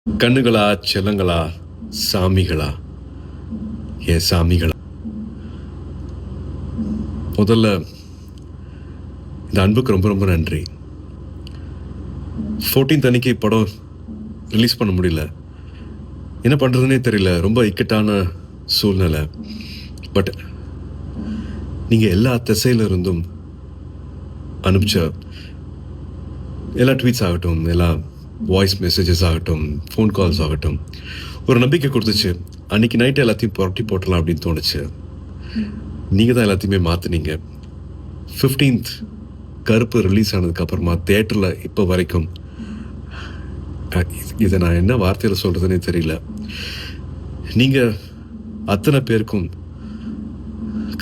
கண்ணுகளா, செல்லங்களா, சாமிகளா, என் சாமிகளா, முதல்ல இந்த அன்புக்கு ரொம்ப ரொம்ப நன்றி. 14th அன்னைக்கு படம் ரிலீஸ் பண்ண முடியல. என்ன பண்ணுறதுனே தெரியல. ரொம்ப இக்கட்டான சூழ்நிலை. பட் நீங்கள் எல்லா திசையில இருந்தும் அனுப்பிச்ச எல்லா ட்வீட்ஸ் ஆகட்டும், எல்லா வாய்ஸ் மெசேஜஸ் ஆகட்டும், ஃபோன் கால்ஸ் ஆகட்டும், ஒரு நம்பிக்கை கொடுத்துச்சு. அன்றைக்கி நைட்டு எல்லாத்தையும் புரட்டி போட்டலாம் அப்படின்னு தோணுச்சு. நீங்கள் தான் எல்லாத்தையுமே மாற்றினீங்க. 15th கருப்பு ரிலீஸ் ஆனதுக்கப்புறமா தேட்டரில் இப்போ வரைக்கும் இதை நான் என்ன வார்த்தையில் சொல்கிறதுனே தெரியல. நீங்கள் அத்தனை பேருக்கும்,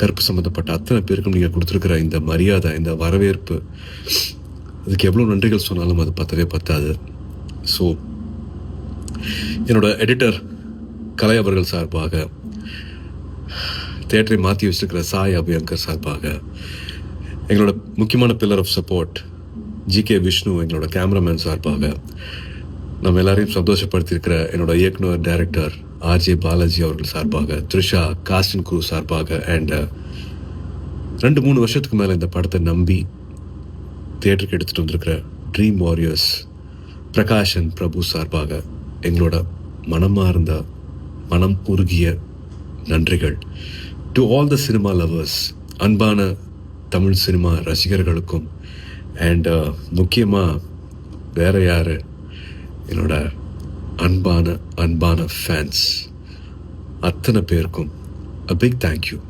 கருப்பு சம்மந்தப்பட்ட அத்தனை பேருக்கும் நீங்கள் கொடுத்துருக்குற இந்த மரியாதை, இந்த வரவேற்பு, அதுக்கு எவ்வளோ நன்றிகள் சொன்னாலும் அது பத்தவே பத்தாது. ஸோ என்னோட எடிட்டர் கலை அவர்கள் சார்பாக, தேட்டரை மாற்றி வச்சுருக்கிற சாய் அபியங்கர் சார்பாக, எங்களோட முக்கியமான pillar of support GK Vishnu எங்களோட கேமராமேன் சார்பாக, நம்ம எல்லாரையும் சந்தோஷப்படுத்தியிருக்கிற என்னோட இயக்குனர் டைரக்டர் ஆர்ஜே பாலாஜி அவர்கள் சார்பாக, த்ரிஷா காஸ்டின் குரூ சார்பாக, அண்ட் 2-3 வருஷத்துக்கு மேலே இந்த படத்தை நம்பி தியேட்டருக்கு எடுத்துகிட்டு வந்திருக்கிற ட்ரீம் வாரியர்ஸ் பிரகாஷன் பிரபு சார்பாக எங்களோட மனமார்ந்த, மனம் உருகிய நன்றிகள். To all the cinema lovers, அன்பான தமிழ் சினிமா ரசிகர்களுக்கும், அண்ட் முக்கியமாக வேற யார், என்னோட அன்பான ஃபேன்ஸ் அத்தனை பேருக்கும் a big thank you.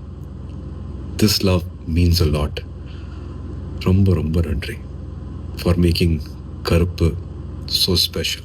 This love means a lot. ரொம்ப ரொம்ப நன்றி for making கருப்பு so special.